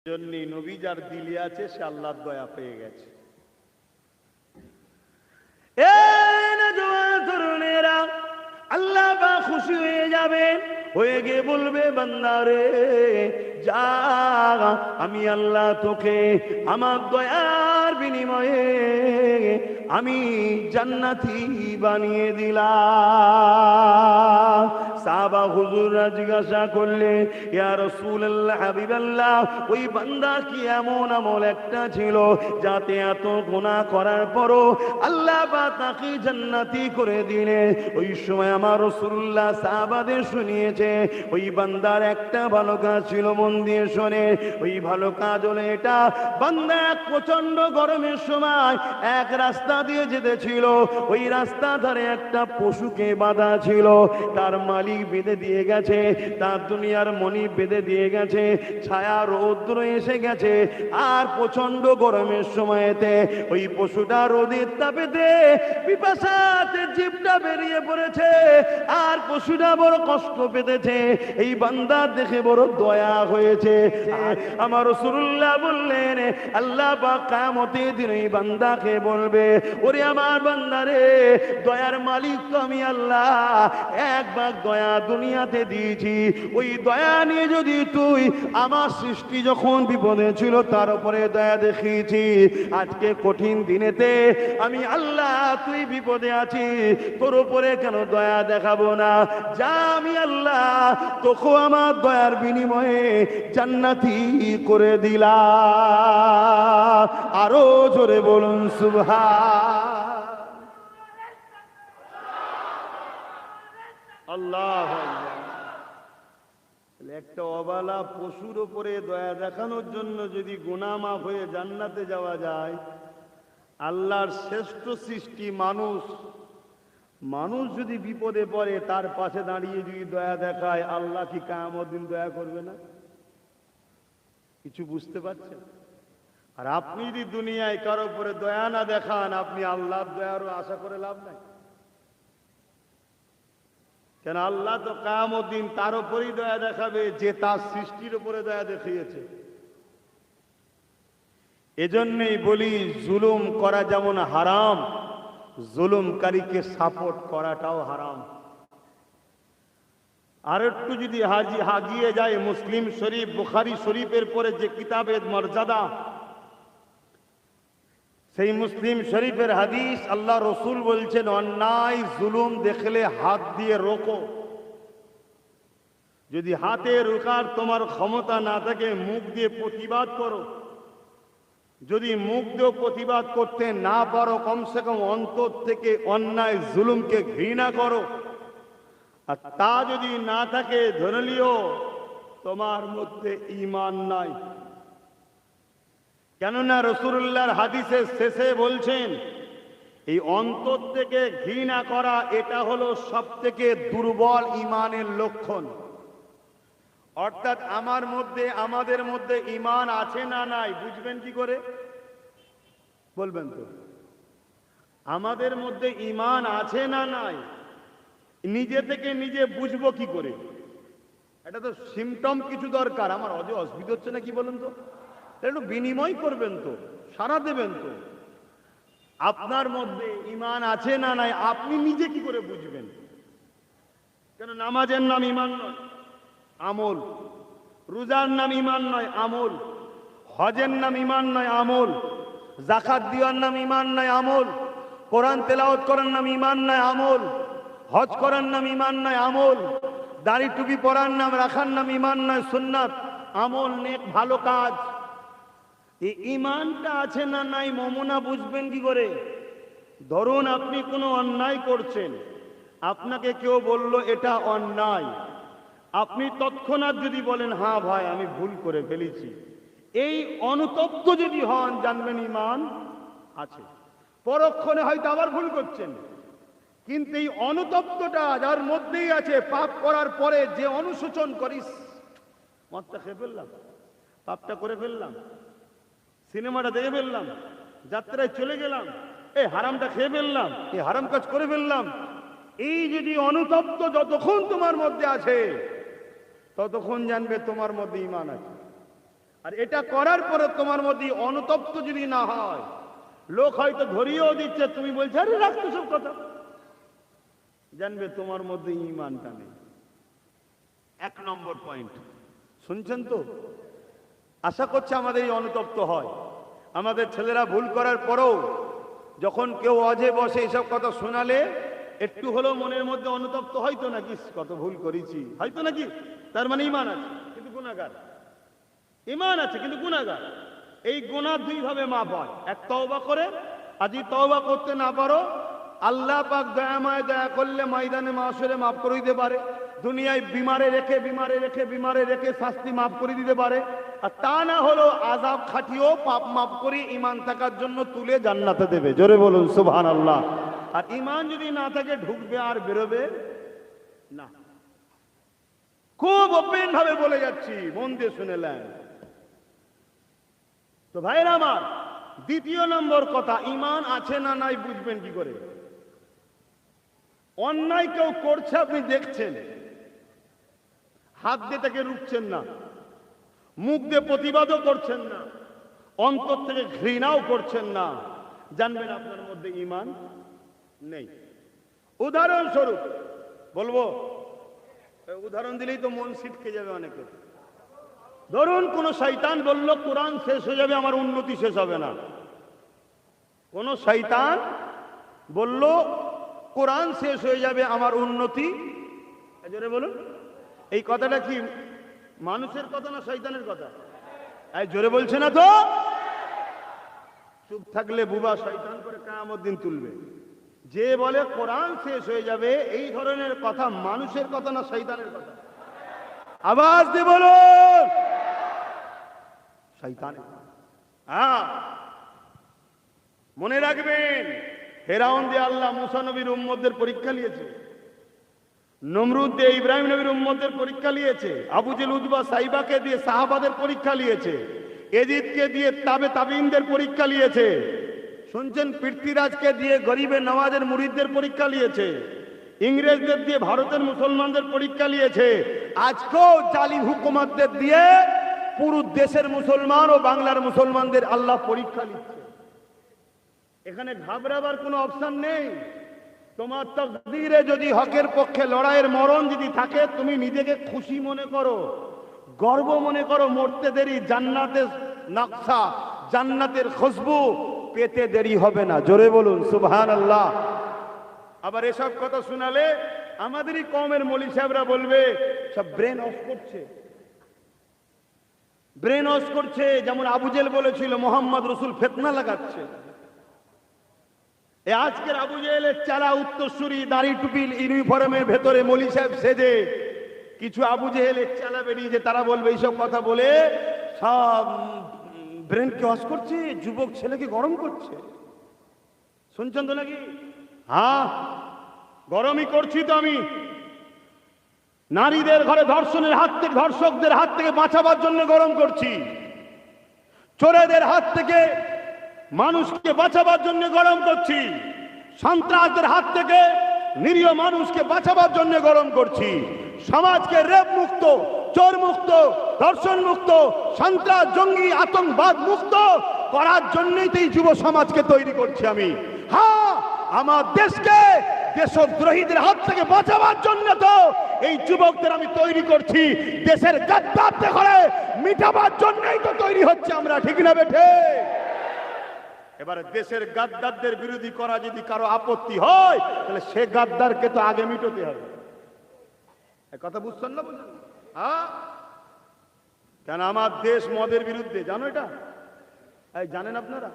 জন্যই নবী যার দিলে আছে সে আল্লাহর দয়া পেয়ে গেছে। তরুণেরা, আল্লাহ বা খুশি হয়ে যাবেন, হয়ে গিয়ে বলবে বান্দা রে যা, আমি আল্লাহ তোকে আমার দয়ার বিনিময়ে আমি জান্নাতি বানিয়ে দিলাম। সাহাবা হুজুররা জিজ্ঞাসা করলে, ইয়া রাসূলুল্লাহ, হাবিবাল্লাহ, ওই বান্দা কি এমন আমল একটা ছিল যাতে এত গুনাহ করার পরও আল্লাহ বা তাকে জান্নাতি করে দিলেন? ওই সময় আমার রাসূলুল্লাহ সাহাবাদের শুনিয়েছে ওই বান্দার একটা ভালো কাজ ছিল। মন দিয়ে শোনে, ওই ভালো কাজ হলো এটা, বান্দা এক প্রচন্ড গরমের সময় এক রাস্তা দিয়ে যেতেছিল, ওই রাস্তা ধারে একটা পশুকে বাঁধা ছিল, তার মালিক বেঁধে দিয়ে গেছে, তার দুনিয়ার মনি বেঁধে দিয়ে গেছে, ছায়া রৌদ্র এসে গেছে, আর প্রচন্ড গরমের সময়তে ওই পশুটা রোদের তাপেতে পিপাসাতে জিভটা বেরিয়ে পড়েছে, আর পশুটা বড় কষ্ট পেতেছে। এই বান্দা দেখে বড় দয়া হয়েছে। আর আমার রাসূলুল্লাহ বললেন, আল্লাহ পাক কিয়ামতের দিন এই বান্দাকে বলবে, ওরে আমার বান্দা রে, দয়ার মালিক তো আমি আল্লাহ, একবার দয়া দুনিয়াতে দিয়েছি, ওই দয়া নিয়ে যদি তুই আমার সৃষ্টি যখন বিপদে ছিল তার উপরে দয়া দেখিয়েছি, আজকে কঠিন দিনেতে আমি আল্লাহ তুই বিপদে আছি, তোর উপরে কেন দয়া দেখাবো না? যা, আমি আল্লাহ তোকে আমার দয়ার বিনিময়ে জান্নাতি করে দিলাম। আরো জোরে বলুন সুবহান আল্লাহ। একটা অবালা পশুর উপরে দয়া দেখানোর জন্য যদি গুনাহ মাফ হয়ে জান্নাতে যাওয়া যায়, আল্লাহর শ্রেষ্ঠ সৃষ্টি মানুষ, মানুষ যদি বিপদে পড়ে তার পাশে দাঁড়িয়ে যদি দয়া দেখায়, আল্লাহ কি কিয়ামত দিন দয়া করবে না? কিছু বুঝতে পারছেন? আর আপনি যদি দুনিয়ায় কারো উপরে দয়া না দেখান, আপনি আল্লাহর দয়ারও আশা করে লাভ নাই। কেন? আল্লাহ তো কিয়ামত দিন তার উপরেই দয়া দেখাবে যে তার সৃষ্টির উপরে দয়া দেখিয়েছে। এজন্যই বলি, জুলুম করা যেমন হারাম, জুলুমকারীকে সাপোর্ট করাটাও হারাম। আর একটু যদি হাগিয়ে যায়, মুসলিম শরীফ, বুখারী শরীফের পরে যে কিতাবের মর্যাদা, সেই মুসলিম শরীফের হাদিস, আল্লাহ রসুল বলছেন, অন্যায় জুলুম দেখলে হাত দিয়ে রোকো। যদি হাতে রোকার তোমার ক্ষমতা না থাকে, মুখ দিয়ে প্রতিবাদ করো। যদি মুখ দিয়ে প্রতিবাদ করতে না পারো, কমসে কম অন্তর থেকে অন্যায় জুলুমকে ঘৃণা করো। আর তা যদি না থাকে, ধরে লিও তোমার মধ্যে ঈমান নাই। কেননা রাসূলুল্লাহর হাদিসের শেষে বলছেন, এই অন্তর থেকে ঘৃণা করা এটা হলো সবথেকে দুর্বল ঈমানের লক্ষণ। অর্থাৎ আমার মধ্যে, আমাদের মধ্যে ঈমান আছে না নাই বুঝবেন কি করে? বলবেন তো? আমাদের মধ্যে ঈমান আছে না নাই নিজে থেকে নিজে বুঝবো কি করে? এটা তো সিমটম কিছু দরকার। আমার অসুবিধা হচ্ছে না কি বলেন তো? একটু বিনিময় করবেন তো, সারা দেবেন তো। আপনার মধ্যে ঈমান আছে না নাই আপনি নিজে কি করে বুঝবেন? কেন? নামাজের নাম ঈমান নয়, আমল। রোজার নাম ঈমান নয়, আমল। হজের নাম ঈমান নয়, আমল। যাকাত দেওয়ার নাম ঈমান নয়, আমল। কোরআন তেলাওয়াত করার নাম ঈমান নয়, আমল। হজ করার নাম ঈমান নয়, আমল। দাড়ি টুপি পরার নাম, রাখার নাম ঈমান নয়, সুন্নাত। আমল, নেক, ভালো কাজ। এই ঈমানটা আছে না নাই নমুনা বুঝবেন কি করে? ধরুন আপনি কোনো অন্যায় করছেন, আপনাকে কেউ বলল এটা অন্যায়, আপনি তৎক্ষণাৎ যদি বলেন হ্যাঁ ভাই আমি ভুল করে ফেলেছি, এই অনুতপ্ত যদি হন, জানবেন ঈমান আছে। পরক্ষণে হয়তো আবার ভুল করছেন, কিন্তু এই অনুতপ্তটা যার মধ্যেই আছে, পাপ করার পরে যে অনুশোচন করিস, মদটা খেয়ে ফেললাম, পাপটা করে ফেললাম, সিনেমাটা দেখে ফেললাম, যাত্রায় চলে গেলাম, এই হারামটা খেয়ে ফেললাম, এই হারাম কাজ করে ফেললাম, এই যদি অনুতপ্ত যতক্ষণ তোমার মধ্যে আছে ততক্ষণ জানবে তোমার মধ্যে ঈমান আছে। আর এটা করার পরে তোমার মধ্যে অনুতপ্ত যদি না হয়, লোক হয়তো ধরিয়েও দিচ্ছে, তুমি বলছো আরে রাখতো সব কথা, জানবে তোমার মধ্যে ঈমানটা নেই। 1 নম্বর পয়েন্ট শুনছেন তো? আশা করছি আমাদের এই অনুতপ্ত হয়। আমাদের ছেলেরা ভুল করার পরেও যখন কেউ অজে বসে এসব কথা শোনালে একটু হলেও মনের মধ্যে অনুতপ্ত হয়তো নাকি, কত ভুল করেছি হয়তো নাকি, তার মানে ঈমান আছে কিন্তু গুনাহগার, ঈমান আছে কিন্তু গুনাহগার। এই গুনাহ দুই ভাবে মাপ হয়, এক তওবা করে, আজই তওবা করতে না পারো আল্লাহ পাক দয়াময় দয়া করলে ময়দানে মাশরে মাফ করে দিতে পারে, দুনিয়ায় বিমারে রেখে শাস্তি মাফ করে দিতে পারে, আর তা না হলো আযাব খাটিয়েও পাপ মাফ করে ঈমান থাকার জন্য তুলে জান্নাতে দেবে। জোরে বলুন সুবহানাল্লাহ। আর ঈমান যদি না থাকে ঢুকবে আর বেরোবে না। খুব ওপেন ভাবে বলে যাচ্ছি, মন দিয়ে শুনেলেন তো ভাইরা আমার। দ্বিতীয় নম্বর কথা, ঈমান আছে না নাই বুঝবেন কি করে? অন্যায় কেউ করছে আপনি দেখছেন, হাত দিয়ে তাকে রুখছেন না, মুখ দিয়ে প্রতিবাদও করছেন না, অন্তর থেকে ঘৃণাও করছেন না, জানবেন আপনার মধ্যে ঈমান নেই। উদাহরণস্বরূপ বলবো, উদাহরণ দিলেই তো মন ছিটকে যাবে অনেকে। ধরুন কোন শয়তান বলল কোরআন শেষ হয়ে যাবে, আমার উন্নতি শেষ হবে না। কোন শয়তান বলল কোরআন শেষ হয়ে যাবে, আমার উন্নতি, জোরে বলুন, এই কথাটা কি মানুষের কথা না শয়তানের কথা? জোরে বলছে না তো? চুপ থাকলে বুবা শয়তান করে কিয়ামত দিন তুলবে। যে বলে কোরআন শেষ হয়ে যাবে, এই ধরনের কথা মানুষের কথা না শয়তানের কথা? আওয়াজ দিয়ে বলুন, শয়তানের। হ্যাঁ, মনে রাখবেন, ফেরাউন দিয়ে আল্লাহ মুসা নবীর উম্মতদের পরীক্ষা নিয়েছে, নমরুদ দিয়ে ইব্রাহিম নবীর উম্মতদের পরীক্ষা নিয়েছে, আবু জেল উতবা সাইবাকে দিয়ে সাহাবাদের পরীক্ষা নিয়েছে, এজিদকে দিয়ে তাবিনদের পরীক্ষা নিয়েছে, শুনছেন পৃথ্বীরাজকে দিয়ে গরিবে নওয়াজের মুরিদদের পরীক্ষা নিয়েছে, ইংরেজদের দিয়ে ভারতের মুসলমানদের পরীক্ষা নিয়েছে, আজকেও জালিম হুকুমতদের দিয়ে পুরো দেশের মুসলমান ও বাংলার মুসলমানদের আল্লাহ পরীক্ষা নিচ্ছে। এখানে ঘাবড়াবার কোনো অপশন নেই। তোমার তাকদীরে যদি হকের পক্ষে লড়াইয়ের মরণ যদি থাকে, তুমি নিজেকে খুশি মনে করো, গর্ব মনে করো, মরতে দেরি জান্নাতের নকশা, জান্নাতের খুশবু পেতে দেরি হবে না। জোরে বলুন সুবহানাল্লাহ। আবার এসব কথা শোনালে আমাদেরই কওমের মৌলী সাহেবরা বলবে সব ব্রেন ওয়াশ করছে, ব্রেন ওয়াশ করছে। যেমন আবু জেল বলেছিল মোহাম্মদ রসুল ফিতনা লাগাচ্ছে। আজকের আবু জেহেলের চালা উত্তরসূরি দাড়ি টুপি ইউনিফর্মের ভেতরে মৌলী সাহেব সেজে কিছু আবু জেহেলের চালা বেরিয়েছে, তারা বলবে এইসব কথা বলে সব ব্রেনকে ওয়াশ করছে, যুবক ছেলেকে গরম করছে। শুনছেন তো নাকি? হ্যাঁ, গরমই করছি তো আমি। নারীদের ঘরে ধর্ষণের হাত থেকে, ধর্ষকদের হাত থেকে বাঁচাবার জন্য গরম করছি, চোরেদের হাত থেকে মানুষকে বাঁচাবার জন্য গরম করছি, সন্ত্রাসদের হাত থেকে নিরীহ মানুষকে বাঁচাবার জন্য গরম করছি, সমাজকে রেপ মুক্ত, চোর মুক্ত, ধর্ষণ মুক্ত, সন্ত্রাস জঙ্গি আতঙ্কবাদ মুক্ত করার জন্যই তো এই যুব সমাজকে তৈরি করছি আমি। হ্যাঁ, আমার দেশকে দেশদ্রোহীদের হাত থেকে বাঁচাবার জন্য তো এই যুবকদের আমি তৈরি করছি, দেশের গাদ্দারদের ঘরে মিটাবার জন্যই তো তৈরি হচ্ছে আমরা, ঠিক না বেঠে? এবারে দেশের গাদ্দারদের বিরোধী করা যদি কারো আপত্তি হয়, তাহলে সে গাদ্দারকে তো আগে মিটাতে হবে। কথা বুঝছেন না? বুঝলেন? হ্যাঁ, কেন আমার দেশ মদের বিরুদ্ধে, জানো এটা? জানেন আপনারা?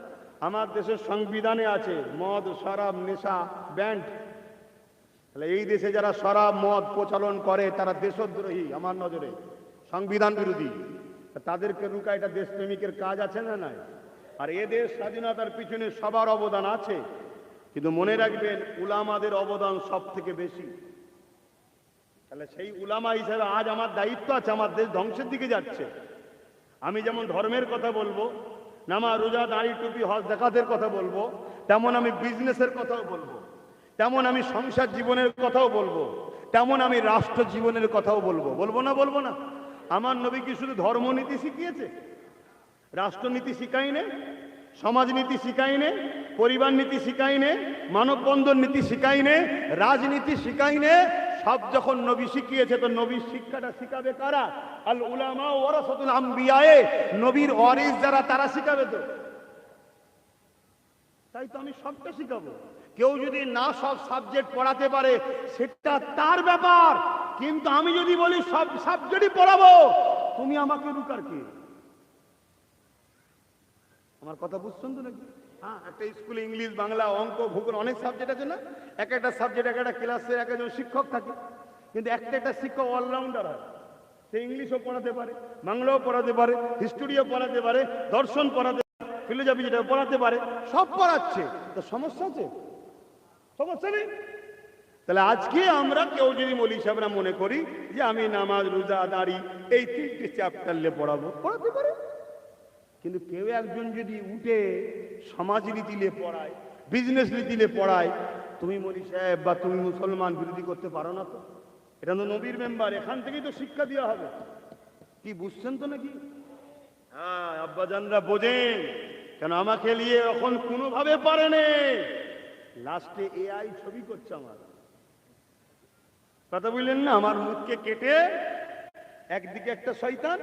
আমার দেশের সংবিধানে আছে মদ, শরাব, নেশা ব্যান্ড। তাহলে এই দেশে যারা শরাব মদ প্রচলন করে তারা দেশদ্রোহী আমার নজরে, সংবিধান বিরোধী। তাদেরকে রুকা, এটা দেশপ্রেমিকের কাজ আছে না নাই? আর এ দেশ স্বাধীনতার পিছনে সবার অবদান আছে, কিন্তু মনে রাখবেন উলামাদের অবদান সব থেকে বেশি। তাহলে সেই উলামা হিসেবে আজ আমার দায়িত্ব আছে, আমার দেশ ধ্বংসের দিকে যাচ্ছে। আমি যেমন ধর্মের কথা বলবো, নামাজ রোজা দাড়ি টুপি হজ যাকাতের কথা বলবো, তেমন আমি বিজনেসের কথাও বলবো, তেমন আমি সংসার জীবনের কথাও বলবো, তেমন আমি রাষ্ট্র জীবনের কথাও বলবো। বলবো না? বলবো না? আমার নবী কি শুধু ধর্মনীতি শিখিয়েছে? রাষ্ট্রনীতি শিখাইনে, সমাজনীতি শিখাইনে, পরিবার নীতি শিখাইনে, মানববন্ধন নীতি শিখাইনে, রাজনীতি শিখাইনে। সব যখন নবী শিখিয়েছে তো নবীর শিক্ষাটা শিখাবে কারা? আল উলামা ওয়ারাসাতুল আম্বিয়ায়ে, নবীর ওয়ারিস যারা তারা শিখাবে। তো তাই তো আমি সবটা শিখাবো। কেউ যদি না সব সাবজেক্ট পড়াতে পারে সেটা তার ব্যাপার, কিন্তু আমি যদি বলি সব সাবজেক্টই পড়াবো, তুমি আমাকে রুকার কে? আমার কথা বুঝছেন তো নাকি? হ্যাঁ, একটা স্কুলে ইংলিশ, বাংলা, অঙ্ক, ভূগোল অনেক সাবজেক্ট আছে না? এক একটা সাবজেক্ট এক একটা ক্লাসে এক একজন শিক্ষক থাকে, কিন্তু একটা শিক্ষক অলরাউন্ডার হয়। সে ইংলিশও পড়াতে পারে, বাংলাও পড়াতে পারে, হিস্টোরিও পড়াতে পারে, দর্শন পড়াতে পারে, ফিলোসফি যেটা পড়াতে পারে, সব পড়াচ্ছে। তো সমস্যা আছে? সমস্যা নেই। তাহলে আজকে আমরা কেউ যদি বলি আমরা মনে করি যে আমি নামাজ, রোজা, দাড়ি এই 3টে চ্যাপ্টার নিয়ে পড়াবো, পড়াতে পারে। কিন্তু কেউ একজন যদি উঠে সমাজনীতি নিয়ে পড়ায়, বিজনেস নীতি নিয়ে পড়ায়, তুমি মলি সাহেব বা তুমি মুসলমান বিরোধী করতে পারো না। তো এটা তো নবীর মেম্বার, এখান থেকেই তো শিক্ষা দেওয়া হবে। কি বুঝছেন তো নাকি? হ্যাঁ, আব্বাজানরা বোঝেন, কেন আমাকে নিয়ে এখন কোনোভাবে পারেনি। লাস্টে এআই ছবি করছে আমার, কথা বুঝলেন না? আমার মুখকে কেটে একদিকে একটা শয়তান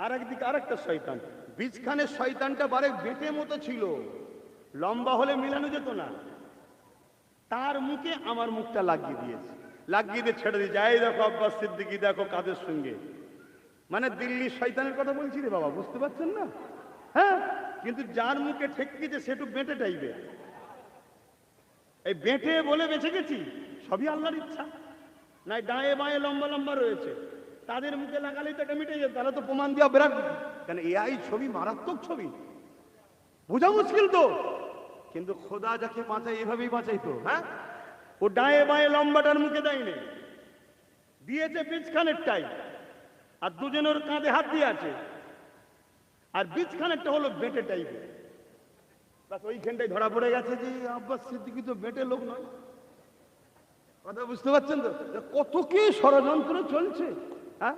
আর একদিকে আর একটা শয়তান, বীজখানের শয়তানটা বারে বেটে মতো ছিল, লম্বা হলে মিলানো যেত না, তার মুখে আমার মুখটা লাগিয়ে দিয়েছে, লাগিয়ে দিয়ে ছেড়ে দিয়ে যাই। দেখো আব্বাস সিদ্দিকী, দেখো কাদের সঙ্গে, মানে দিল্লির শয়তানের কথা বলছি রে বাবা, বুঝতে পারছেন না? হ্যাঁ, কিন্তু যার মুখে ঠেকিয়েছে সেটু বেটে টাইবে। এই বেটে বলে বেঁচে গেছি, সবই আল্লাহর ইচ্ছা। নাই ডায়ে বাঁয়ে লম্বা লম্বা রয়েছে, তাদের মুখে লাগালেই তো এটা মিটে যেত। তাহলে তো প্রমাণ দেওয়া বিরাট, কেন এআই ছবি মারাত্মক ছবি, বোঝা মুশকিল তো। কিন্তু খোদা যাকে বাঁচায় এভাবেই বাঁচাইতো। হ্যাঁ, ও ডায়ে বাঁয়ে লম্বাটার মুখে দেয়নি, দিয়েছে বীজখানেরটাই, আর দুজনের কাঁধে হাত দিয়ে আছে, আর বীজখানেরটা হলো বেটে টাইপের। ওইখানটাই ধরা পড়ে গেছে যে আব্বাস সিদ্দিকী তো বেটে লোক নয়। কথা বুঝতে পারছেন তো? কত কি ষড়যন্ত্র চলছে। হ্যাঁ,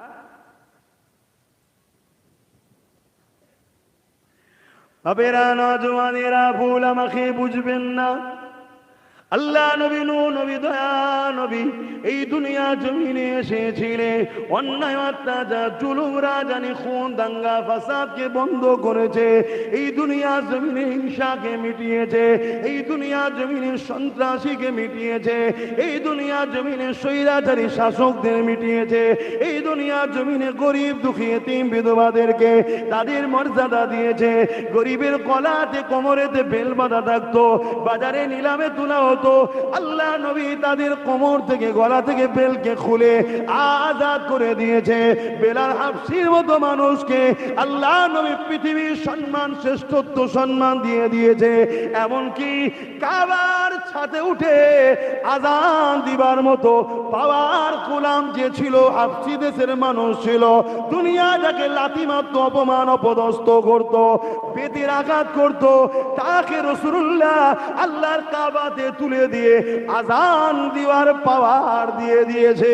বাবেরা, নজওয়ানেরা, ভুল আমাকে বুঝবেন না। আল্লাহ নবী, নবী, দয়া নবী এই দুনিয়া জমিনে এসেছিলেন, অন্যায়, অত্যাচার, জুলুম, রাজানি, খুন, দাঙ্গা ফাসাদকে বন্ধ করেছে, এই দুনিয়া জমিনে হিংসাকে মিটিয়েছে, এই দুনিয়া জমিনে সন্ত্রাসীকে মিটিয়েছে, এই দুনিয়া জমিনে স্বৈরাচারী শাসকদের মিটিয়েছে, এই দুনিয়া জমিনে গরিব, দুঃখী, এতিম, বিধবাদেরকে তাদের মর্যাদা দিয়েছে। গরিবের গলাতে, কোমরেতে বেল বাঁধা থাকতো, বাজারে নিলামে তোলা হতো, আল্লাহ নবী তাদের কোমর থেকে, গলা থেকে বেলকে খুলে আজাদ করে দিয়েছে। বেলাল হাবশির মতো মানুষকে আল্লাহ নবী পৃথিবীর সম্মান, শ্রেষ্ঠত্ব সম্মান দিয়ে দিয়েছে। এমনকি কাবার ছাদে উঠে আজান দিবার মতো পাওয়ার গোলাম যে ছিল, হাবশি দেশের মানুষ ছিল, দুনিয়া যাকে লাথি মারত, অপমান অপদস্থ করত, বেতের আঘাত করত, তাকে রাসূলুল্লাহ আল্লাহর কাবাতে তুলে দিয়ে আজান দিবার পাওয়ার দিয়ে দিয়েছে।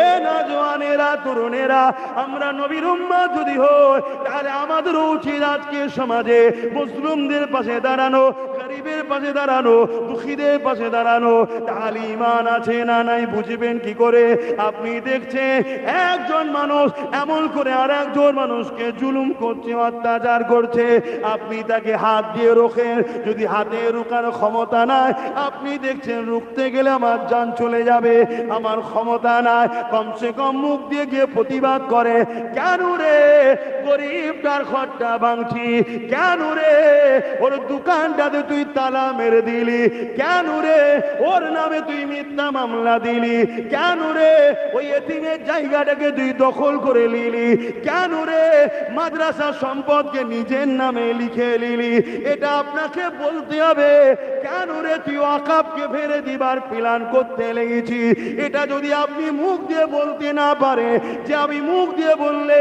এ নওজওয়ানেরা, তরুণেরা, আমরা নবীর উম্মত যদি হই, তাহলে আমাদের উচিত আজকে সমাজে মুসলিমদের পাশে দাঁড়ানো, গরিবের পাশে দাঁড়ানো, দুঃখীদের পাশে দাঁড়ানো। তাহলে ঈমান আছে না নাই বুঝবেন কি করে? আপনি দেখছেন একজন মানুষ এমন করে আর একজন মানুষকে জুলুম করছে, অত্যাচার করছে, আপনি তাকে হাত দিয়ে রোখেন, যদি হাতে রোকার ক্ষমতা নাই, আপনি দেখছেন রুখতে গেলে আমার জান চলে যাবে, আমার ক্ষমতা নাই, কমসে কম মুখ দিয়ে গিয়ে প্রতিবাদ করে, কেন রে গরিবটার ঘরটা ভাঙছি, কেন রে ওর দোকানটাতে তুই তালা মেরে দিলি, কেন রে ওর নামে তুই মিথ্যা মামলা দিলি, কেন রে ওই এতিমের জায়গাটাকে তুই দখল করে নিলি, কেন রে মাদ্রাসা সম্পদকে নিজের নামে লিখে নিলি? এটা আপনাকে বলতে হবে, কেন রে তুই ওয়াকাফকে ফেলে দিবার প্ল্যান করতে লেগেছি? এটা যদি আপনি মুখ দিয়ে বলতে না পারে, যে আমি মুখ দিয়ে বললে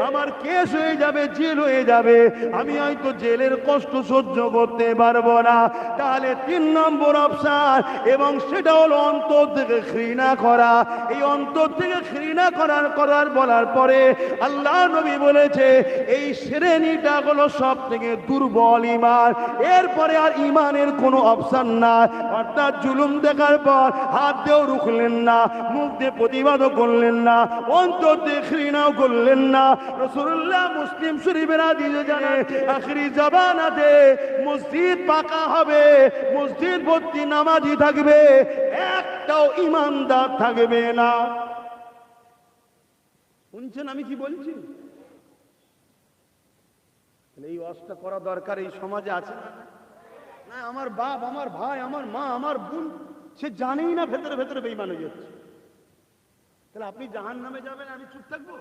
আমার কেস হয়ে যাবে, জেল হয়ে যাবে, আমি হয়তো জেলের কষ্ট সহ্য করতে পারবো না, তাহলে 3 নম্বর অপশন, এবং সেটা হলো অন্তর থেকে ঘৃণা করা। এই অন্তর থেকে ঘৃণা করার বলার পরে আল্লাহ নবী বলেছে এই শ্রেণীটা হলো সব থেকে দুর্বল ইমান। এরপরে আর ইমানের কোনো অপশন না। অর্থাৎ জুলুম দেখার পর হাত দিয়েও রুখলেন না, মুখ দিয়ে প্রতিবাদও করলেন না, অন্তর দিয়ে ঘৃণাও করলেন না। রাসূলুল্লাহ মুসলিম শরীফের হাদিসে জানান, আখিরি জামানাতে মসজিদ পাকা হবে, মসজিদ ভর্তি নামাজি থাকবে, একটাও ইমানদার থাকবে না। শুনছেন আমি কি বলছি? এই ওয়াজটা করা দরকার এই সমাজে আছে না? না, আমার বাপ, আমার ভাই, আমার মা, আমার বোন, সে জানেই না ভেতরে ভেতরে বেঈমান হয়ে যাচ্ছে। তাহলে আপনি জাহান্নামে যাবেন, আমি চুপ থাকবো?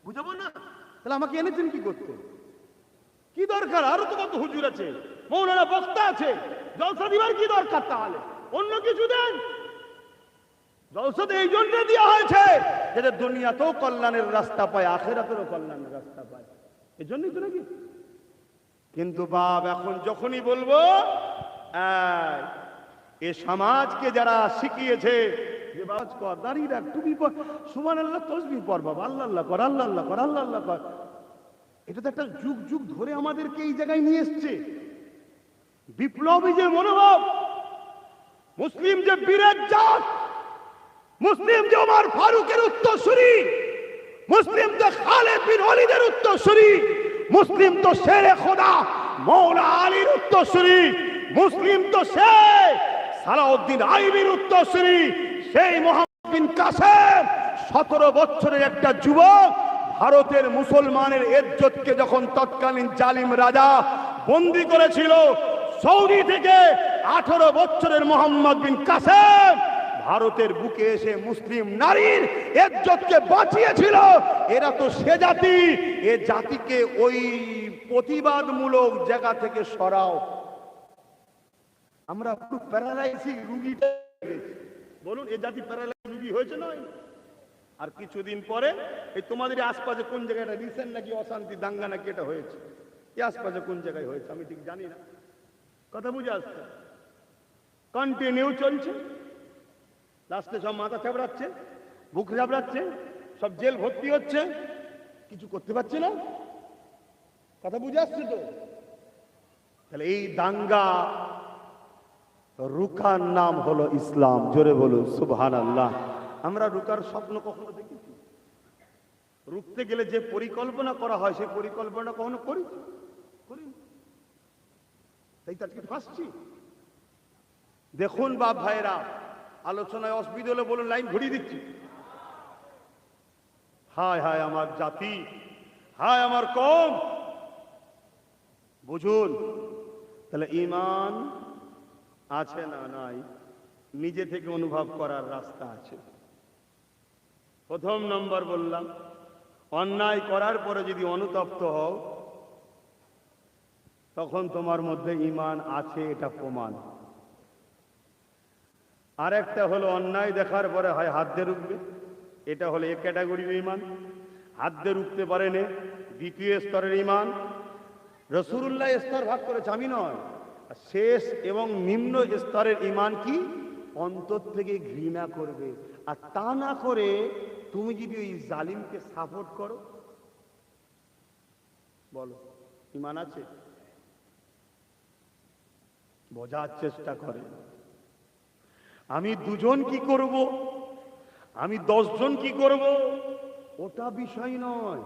বুঝাবো না? তাহলে আমাকে এনেছেন কি করতে? কি দরকার? আরো তো কত হুজুর আছে, মৌলানা বক্তা আছে, জলসা দিবার কি দরকার? তাহলে অন্য কিছু দেন। জলসা তো এই জন্য দেওয়া হয়েছে যাতে দুনিয়াতেও কল্যাণের রাস্তা পায়, আখিরাতেরও কল্যাণের রাস্তা পায়, এই জন্যই তো নাকি। কিন্তু বাপ এখন যখনই বলবো এ সমাজকে যারা শিখিয়েছে যে বাজ কর, দাঁড়িয়ে রাখ, টুপি পর, সুবহানাল্লাহ, তাসবিহ পড়, বাবা আল্লাহ আল্লাহ কর, আল্লাহ আল্লাহ কর, আল্লাহ আল্লাহ কর, এটা তো একটা যুগ যুগ ধরে আমাদেরকে এই জায়গায় নিয়ে এসছে। বিপ্লবী যে মনোভাব, মুসলিম যে বীরের জাত, মুসলিম যে ওমর ফারুকের উত্তরসূরি, মুসলিম তো খালিদ বিন ওয়ালিদের উত্তরসূরি, মুসলিম তো শেরে খোদা মৌলা আলীর উত্তরসূরি, মুসলিম তো সে সালাউদ্দিন আইবির উত্তরসূরি, সেই মোহাম্মদ বিন কাসেম। 17 বছরের একটা যুবক ভারতের মুসলমানের ইজ্জতকে যখন তৎকালীন জালিম রাজা বন্দী করেছিল, সৌদি থেকে 18 বছরের মোহাম্মদ বিন কাসেম ভারতের বুকে এসে মুসলিম নারীর ইজ্জতকে বাঁচিয়েছিল। এরা তো সে জাতি, এ জাতিকে ওই প্রতিবাদমূলক জায়গা থেকে সরাও। আমরা পুরো প্যারালাইসিস রোগীটা বলুন, এ জাতি প্যারালাইসিস রোগী হয়েছে নয়? আর কিছুদিন পরে এই তোমাদের আশপাশে কোন জায়গাটা রিসেন্ট নাকি অশান্তি দাঙ্গা নাকি এটা হয়েছে, এই আশপাশে কোন জায়গায় হয়েছে আমি ঠিক জানি না, কথা বুঝে আসছে, কন্টিনিউ চলছে। লাস্টে সব মাথা চাপড়াচ্ছে, বুক চাপড়াচ্ছে, সব জেল ভর্তি হচ্ছে, কিছু করতে পারছে না, কথা বুঝে আসছে তো? তাহলে এই দাঙ্গা রুকার নাম হলো ইসলাম। জোরে বলুন সুবহানাল্লাহ। আমরা রুকার স্বপ্ন কখনো দেখেছি? রুখতে গেলে যে পরিকল্পনা করা হয় সেই পরিকল্পনা কখনো করেছি? করিনি। তাই তো আজকে ফাঁসছি। দেখুন বাপ ভাইরা, আলোচনায় অসুবিধা হলে বলুন, লাইন ঘুরিয়ে দিচ্ছি। হায় হায় আমার জাতি, হায় আমার কম। বুঝুন তাহলে ঈমান আছে না নাই, নিজে থেকে অনুভব করার রাস্তা আছে। প্রথম নম্বর বললাম, অন্যায় করার পরে যদি অনুতপ্ত হও তখন তোমার মধ্যে ঈমান আছে, এটা প্রমাণ। আর একটা হলো অন্যায় দেখার পরে হয় হাত দিয়ে রুখবে, এটা হলো এক ক্যাটাগরির ঈমান। হাত দিয়ে রুখতে পারে না, দ্বিতীয় স্তরের ঈমান। রাসূলুল্লাহ স্তর ভাগ করেছে, আমি নয়। শেষ এবং নিম্ন স্তরের ঈমান কি? অন্তর থেকে ঘৃণা করবে। আর তা না করে তুমি যদি ওই জালিমকে সাপোর্ট করো, বলো ঈমান আছে? বোঝার চেষ্টা করে। আমি 2 জন কি করব, আমি 10 জন কি করব, ওটা বিষয় নয়।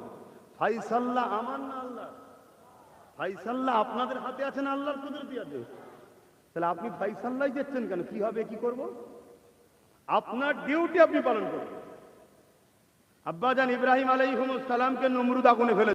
ফাইসাল্লাহ আমার না আল্লাহ, ফাইসাল্লাহ আপনাদের হাতে আছে না আল্লাহর কুদরতি আছে? তাহলে আপনি ফাইসাল্লাহ দিচ্ছেন কেন? কি হবে, কি করব? আপনার ডিউটি আপনি পালন করুন। আব্বাজান ইব্রাহিম আলাইহিস সালামকে নমরুদ আগুনে ফেলে